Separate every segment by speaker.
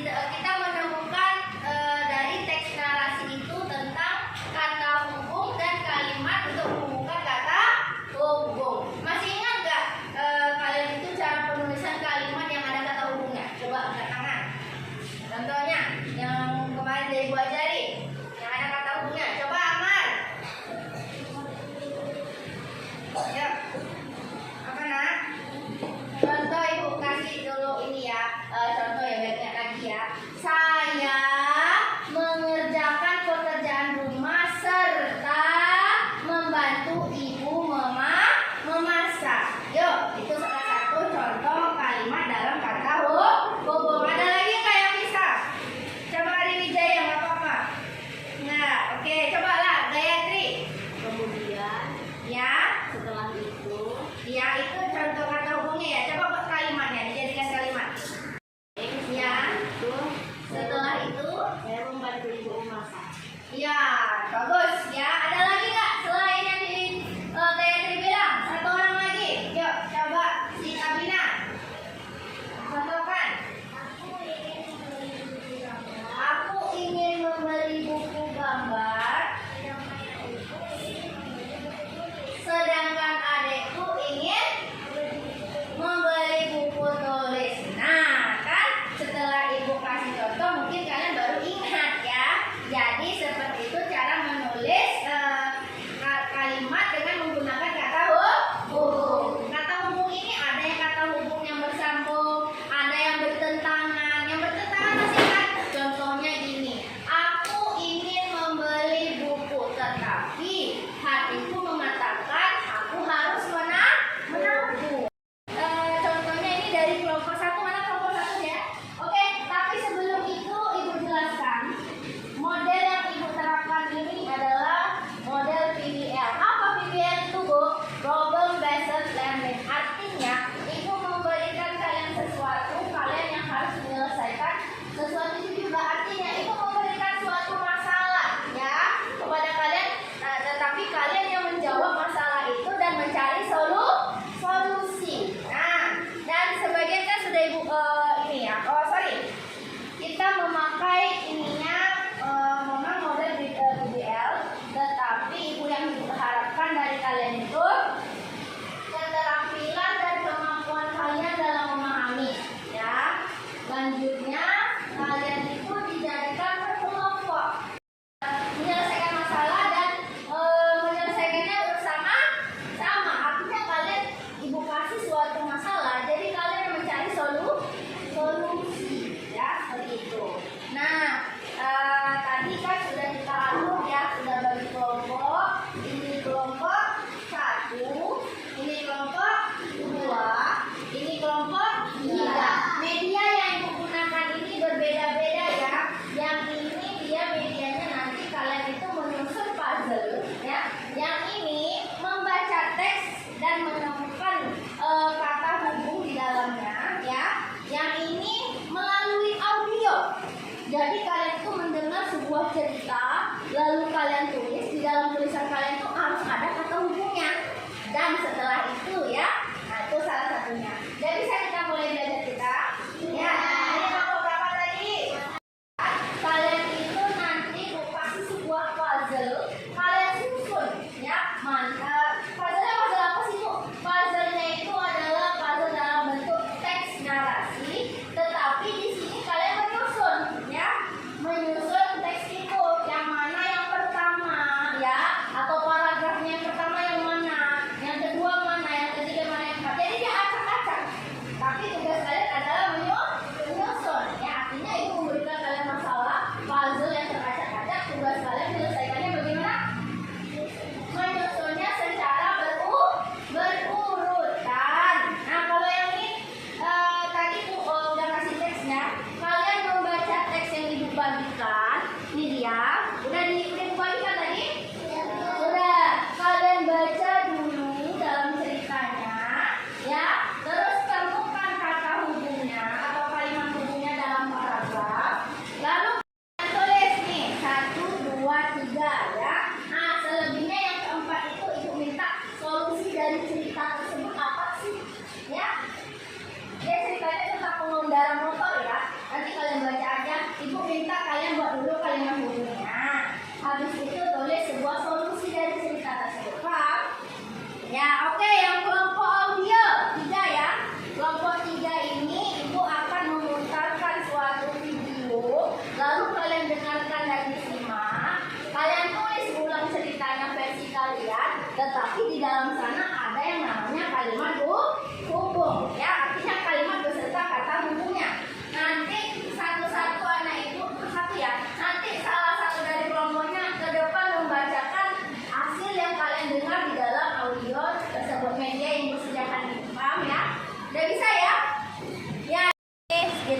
Speaker 1: kita menemukan dari teks narasi itu tentang kata hubung dan kalimat untuk menghubungkan kata hubung. Masih ingat nggak kalian itu cara penulisan kalimat yang ada kata hubungnya? Coba angkat tangan. Contohnya yang kemarin dari Bu ajari, yang ada kata hubungnya. Coba Amar. Ya. Apa nak? Contoh Ibu kasih dulu ini ya. Contoh ya, lihat lagi ya. Saya mengerjakan pekerjaan rumah serta membantu ibu memasak. Yuk, itu salah satu contoh kalimat dalam kata hubung. Ada lagi nggak yang bisa? Coba Ari Wijaya, nggak apa-apa. Nah, oke, coba lah Gayatri.
Speaker 2: Kemudian
Speaker 1: Ya,
Speaker 2: setelah itu
Speaker 1: ya itu contoh kata hubungnya ya. Coba buat kalimatnya, dijadikan kalimat. Ya,
Speaker 2: itu
Speaker 1: setelah itu.
Speaker 2: saya membantu ibu memasak.
Speaker 1: Ya, bagus ya. Ada lagi nggak selain yang di Gayatri bilang? Satu orang lagi. Yuk, coba si Abina. Contohkan. Aku ingin membeli buku gambar. Sedangkan adekku ingin membeli buku tulis. Nah, kan setelah ibu kasih contoh mungkin kalian baru ingat ya. Jadi seperti itu cara menulis kalimat dengan menggunakan kata hubung. Kata hubung ini ada yang kata hubung yang bersambung, ada yang bertentangan. Yang bertentangan masih ingat? Contohnya gini. Aku ingin membeli buku, tetapi hatiku mengatakan aku harus menabung. Contohnya ini dari kelompok 1. Mana kelompok 1 ya? Oke, tapi sebelum itu ibu jelaskan model yang ibu terapkan ini adalah model PBL. Apa PBL itu, Bu? Problem Based Learning. Artinya ibu memberikan kalian sesuatu, kalian yang harus menyelesaikan sesuatu itu juga. Artinya ibu memberikan suatu masalah ya kepada kalian, tetapi kalian yang menjawab masalah itu dan mencari solusi. Nah, dan sebagian kan sudah ibu ini ya. Kita memakai ininya memang model BBL, tetapi ibu yang ibu harapkan dari kalian itu keterampilan dan kemampuan kalian dalam memahami ya. Lanjutnya kalian itu dijadikan berkelompok, menyelesaikan masalah dan menyelesaikannya bersama-sama. Artinya kalian ibu kasih suatu masalah, jadi kalian mencari solusi ya, seperti itu. Nah, tadi kan sudah kita atur ya, sudah bagi kelompok. Ini kelompok 1, ini kelompok 2, ini kelompok 3. Media yang ibu gunakan ini berbeda-beda ya. Yang ini dia medianya nanti kalian itu menyusun puzzle ya. Yang ini membaca teks dan menemukan kata hubung di dalamnya ya. Yang ini melalui audio. Jadi kalian itu mendengar sebuah cerita, lalu kalian tulis. Di dalam tulisan kalian itu harus ada kata hubungnya. Dan setelah itu ya, nah itu salah satunya. Jadi kita mulai belajar kita. Ya, ini kelompok berapa tadi? Kalian itu nanti kasih sebuah puzzle, kalian susun ya. Puzzle-nya puzzle apa sih, Bu? Puzzle-nya itu adalah puzzle dalam bentuk teks narasi, tetapi di sini kalian menyusun ya. Menyusun teks itu yang mana yang pertama ya, atau paragrafnya yang pertama yang mana, yang kedua mana, yang ketiga mana,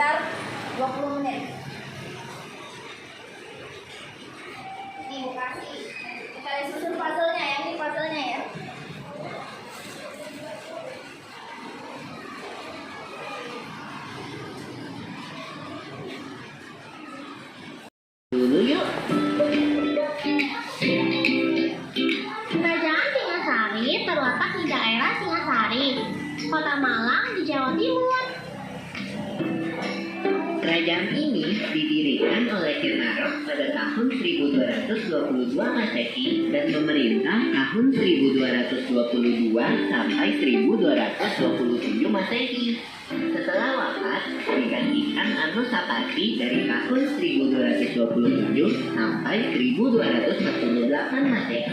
Speaker 1: sekitar 20 menit. Ini Ibu kasih. Kita susun puzzle-nya ya, ini puzzle-nya ya.
Speaker 3: Dulu yuk.
Speaker 2: Kerajaan Singasari terletak di daerah Singasari, Kota Malang di Jawa Timur.
Speaker 3: Kerajaan ini didirikan oleh Kinarok pada tahun 1222 Masehi dan memerintah tahun 1222 sampai 1227 Masehi. Setelah wafat, digantikan Anusapati dari tahun 1227 sampai 1248 Masehi.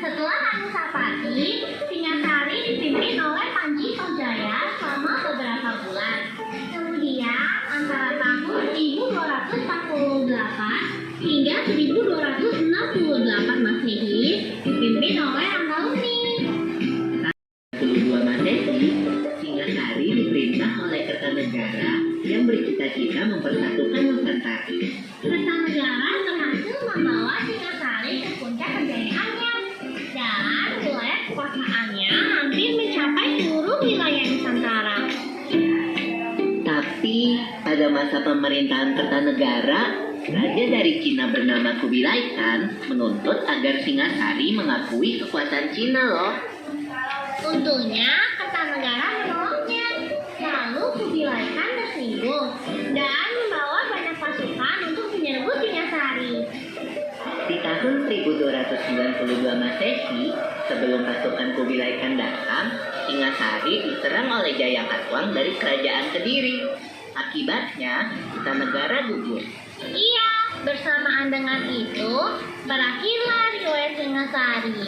Speaker 2: Setelah Anusapati, Singasari dipimpin oleh Panji Pajaya selama beberapa bulan. Kemudian antara tahun 1248 hingga 1268 Masehi dipimpin oleh Andalusi.
Speaker 3: 12 Masehi, Singasari diperintah oleh Kertanegara yang bercita-cita mempersatukan Nusantara.
Speaker 2: Kertanegara berhasil membawa Singasari ke puncak kejayaannya dan wilayah kekuasaannya hampir mencapai seluruh wilayah Nusantara.
Speaker 3: Tapi pada masa pemerintahan Kertanegara, raja dari Cina bernama Kubilai Khan menuntut agar Singasari mengakui kekuasaan Cina loh.
Speaker 2: Untungnya Kertanegara menolongnya. Lalu Kubilai Khan tersinggung dan membawa banyak pasukan untuk menyerbu Singasari.
Speaker 3: Di tahun 1292 Masehi, sebelum pasukan Kubilai Khan datang, Singasari diserang oleh Jayakatwang dari kerajaan Kediri. Akibatnya, Kertanegara gugur.
Speaker 2: Iya, bersamaan dengan itu berakhirlah riwayat Singasari.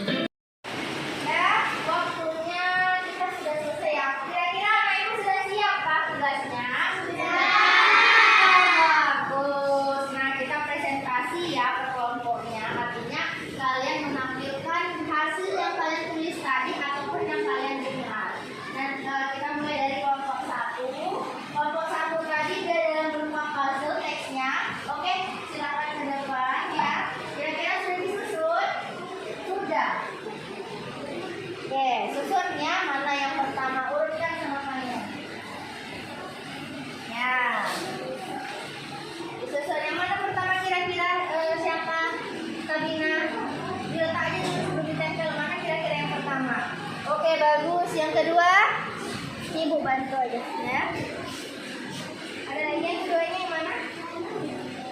Speaker 1: Ya, waktunya kita sudah selesai ya. Kira-kira Anak Ibu sudah siap Pak tugasnya? Sudah. Bagus. Nah, kita presentasi ya per kelompoknya. Artinya kalian menampilkan hasil yang kalian tulis tadi ataupun yang kalian dengar. Dan kita mulai dari kelompok 1. Kelompok 1 tadi sudah dalam berupa puzzle teksnya. Oke, silakan ke depan ya. Kira-kira sudah disusun? Sudah. Oke, susunnya mana yang pertama? Urutkan sama kalian. Ya. Disusun yang mana pertama kira-kira siapa? Sabina. Diletak aja dulu sebelum ditempel. Mana kira-kira yang pertama? Oke, bagus. Yang kedua? Ibu bantu aja ya. Ada lagi yang keduanya yang mana?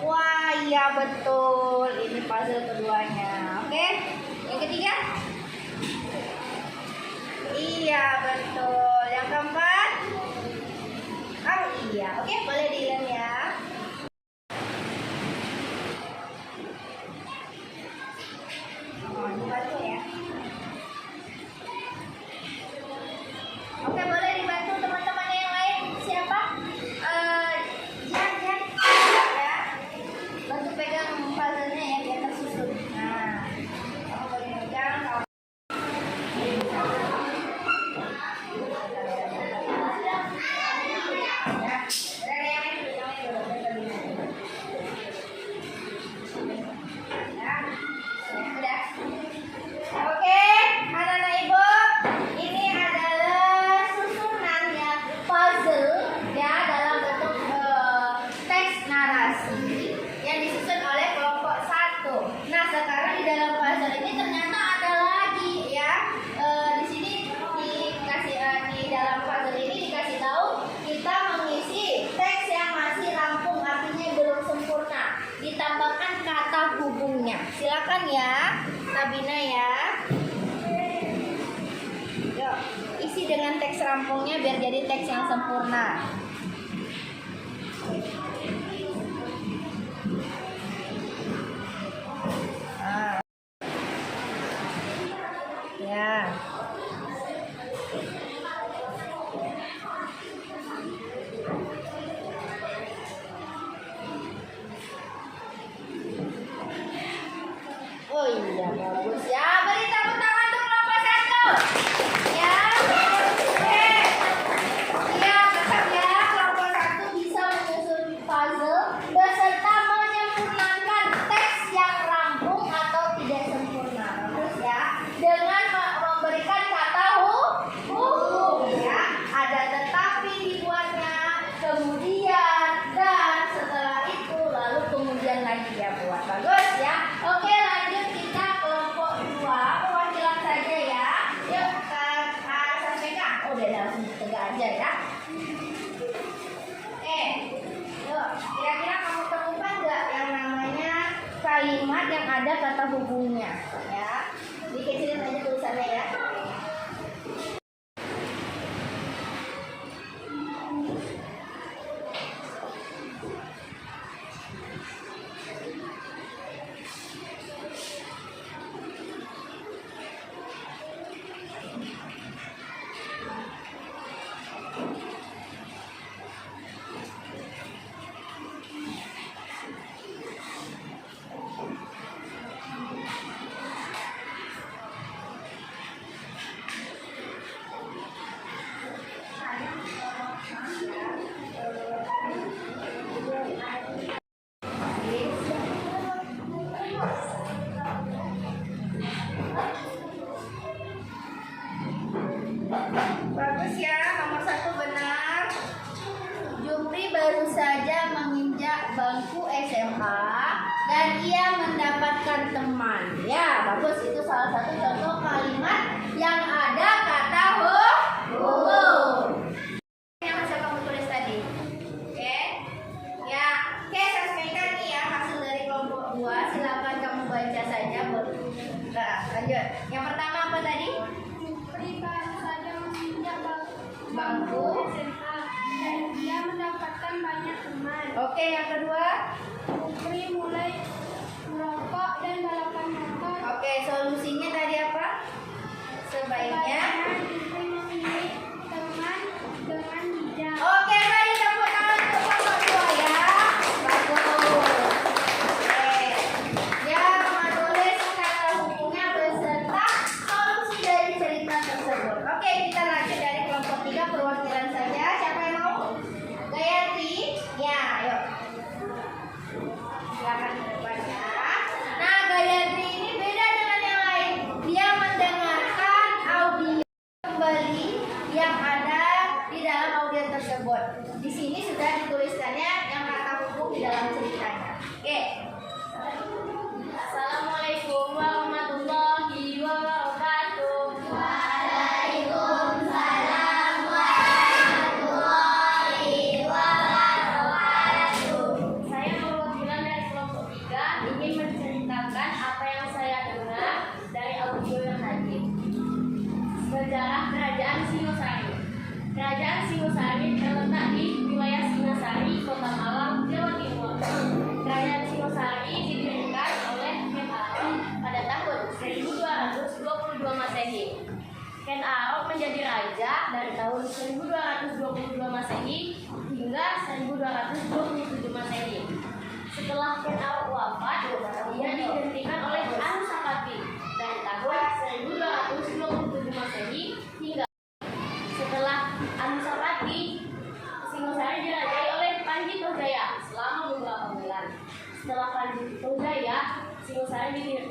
Speaker 1: Wah, iya betul. Ini puzzle keduanya. Oke. Yang ketiga? Iya betul. Yang keempat? Oh iya. Oke, boleh dilem ya. Oh, dibantu ya. Oke, boleh dibantu teman-teman yang lain. Siapa? Jan. Ya. Bantu pegang puzzle-nya ya biar tersusun. Nah, kamu boleh pegang. Oke, anak-anak Ibu, ini adalah susunan ya puzzle ya dalam bentuk teks narasi yang disusun oleh kelompok 1. Nah, sekarang di dalam puzzle ini ternyata ada lagi ya. Di sini dikasih di dalam puzzle ini dikasih tahu kita mengisi teks yang masih rampung, artinya belum sempurna. Ditambahkan kata hubungnya. Silakan ya, Sabina ya. Yuk, isi dengan teks rampungnya biar jadi teks yang sempurna. Ah. Ya. Oh iya, bagus ya. Beri tepuk tangan untuk kelompok 1. Ya. Oke. Iya, tetap ya. ada kata hubungnya ya. Dikecilin aja tulisannya ya. Bagus ya, nomor 1 benar. Jupri baru saja menginjak bangku SMA dan ia mendapatkan teman. Ya, bagus, itu salah satu contoh kalimat yang ada kata hubung. Yang bisa kamu tulis tadi. Oke. Ya, oke, saya sampaikan nih ya hasil dari kelompok 2. Silakan kamu baca saja. Nah, lanjut. Yang pertama apa tadi?
Speaker 2: Jupri baru saja menginjak
Speaker 1: Bangku.
Speaker 2: SMA dan dia mendapatkan banyak teman.
Speaker 1: Oke, yang kedua.
Speaker 2: Jupri mulai merokok dan balapan motor.
Speaker 1: Oke, solusinya tadi apa? Sebaiknya.
Speaker 2: Jupri memilih teman dengan bijak.
Speaker 1: Oke, mari tepuk tangan untuk kelompok 2 ya. Bagus. Oke. Ya, menulis kata hubungnya beserta solusi dari cerita tersebut. Oke, kita lanjut dari kelompok 3 perwakilan saja. Siapa yang mau? Gayatri? Ya, ayo. Silakan ke depan ya. Nah, Gayatri ini beda dengan yang lain. Dia mendengarkan audio kembali yang ada di dalam audio tersebut. Di sini sudah dituliskannya yang kata hubung di dalam ceritanya. Oke. Assalamualaikum warahmatullahi wabarakatuh. Waalaikumsalam warahmatullahi wabarakatuh. Saya perwakilan dari kelompok 3 ingin menceritakan apa yang saya dengar dari audio yang tadi. Sejarah Kerajaan Singosari. Kerajaan Singosari terletak di wilayah Singasari, Kota Malang, Jawa Timur. Kerajaan Singosari didirikan oleh Ken Arok pada tahun 1222 Masehi. Ken Arok menjadi raja dari tahun 1222 Masehi hingga 1227 Masehi. Setelah Ken Arok wafat, ia digantikan oleh Anusapati dari tahun 1227 Masehi hingga setelah Anusapati, Singosari dirajai oleh Panji Tojaya selama beberapa bulan. Setelah Panji Tojaya, Singosari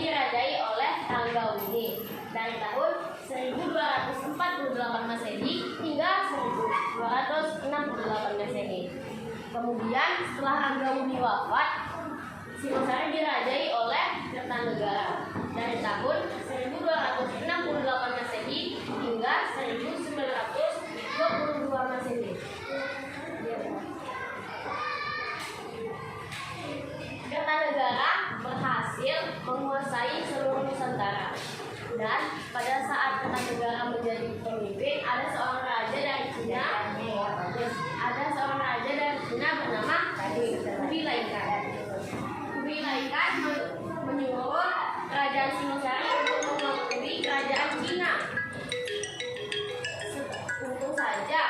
Speaker 1: dirajai oleh Ranggawini dari tahun 1248 Masehi hingga 1268 Masehi. Kemudian setelah Ranggawini wafat, Singosari dirajai oleh Kertanegara dari tahun 1268 Masehi hingga 1922 Masehi. Kertanegara berhasil menguasai seluruh Nusantara. Dan pada saat Kertanegara menjadi pemimpin, ada seorang raja dari Cina bernama Kubilai Khan. Kubilai Khan menyuruh kerajaan Singosari untuk mengelabui kerajaan Cina. Untung saja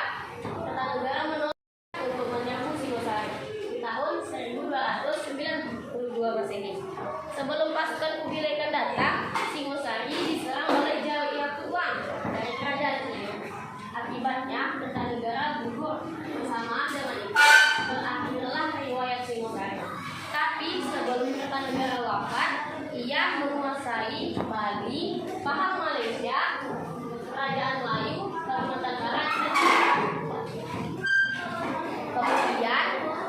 Speaker 1: Kertanegara menolak untuk menyerbu Singosari di tahun 1292 Masehi. Sebelum pasukan Kubilai Khan datang, Singosari diserang oleh Jayatuang dari kerajaan Cina. Akibatnya Kertanegara gugur. Bersamaan dengan itu berakhirlah riwayat Singosari. Tapi sebelum Kertanegara wafat, ia menguasai Bali, Pahang Malaysia, Kerajaan Melayu, Kalimantan Barat, dan Jawa. Kemudian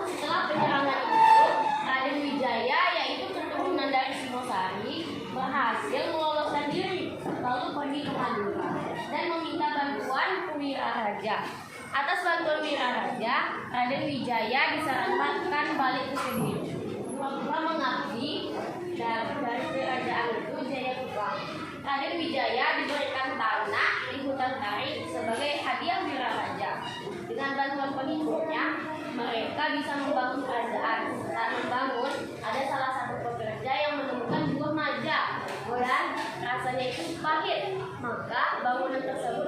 Speaker 1: setelah penyerangan itu, Raden Wijaya yaitu keturunan dari Singosari berhasil meloloskan diri lalu pergi ke Madura dan meminta bantuan Wira-Raja. Atas bantuan Wira-Raja, Raden Wijaya disarankan balik ke Kediri. Pura-pura mengabdi dari kerajaan itu Jayapura. Raden Wijaya diberikan tanah di hutan Hari sebagai hadiah Wiraraja. Dengan bantuan pengikutnya, mereka bisa membangun kerajaan. Saat membangun, ada salah satu pekerja yang menemukan buah maja dan rasanya itu pahit. Maka bangunan tersebut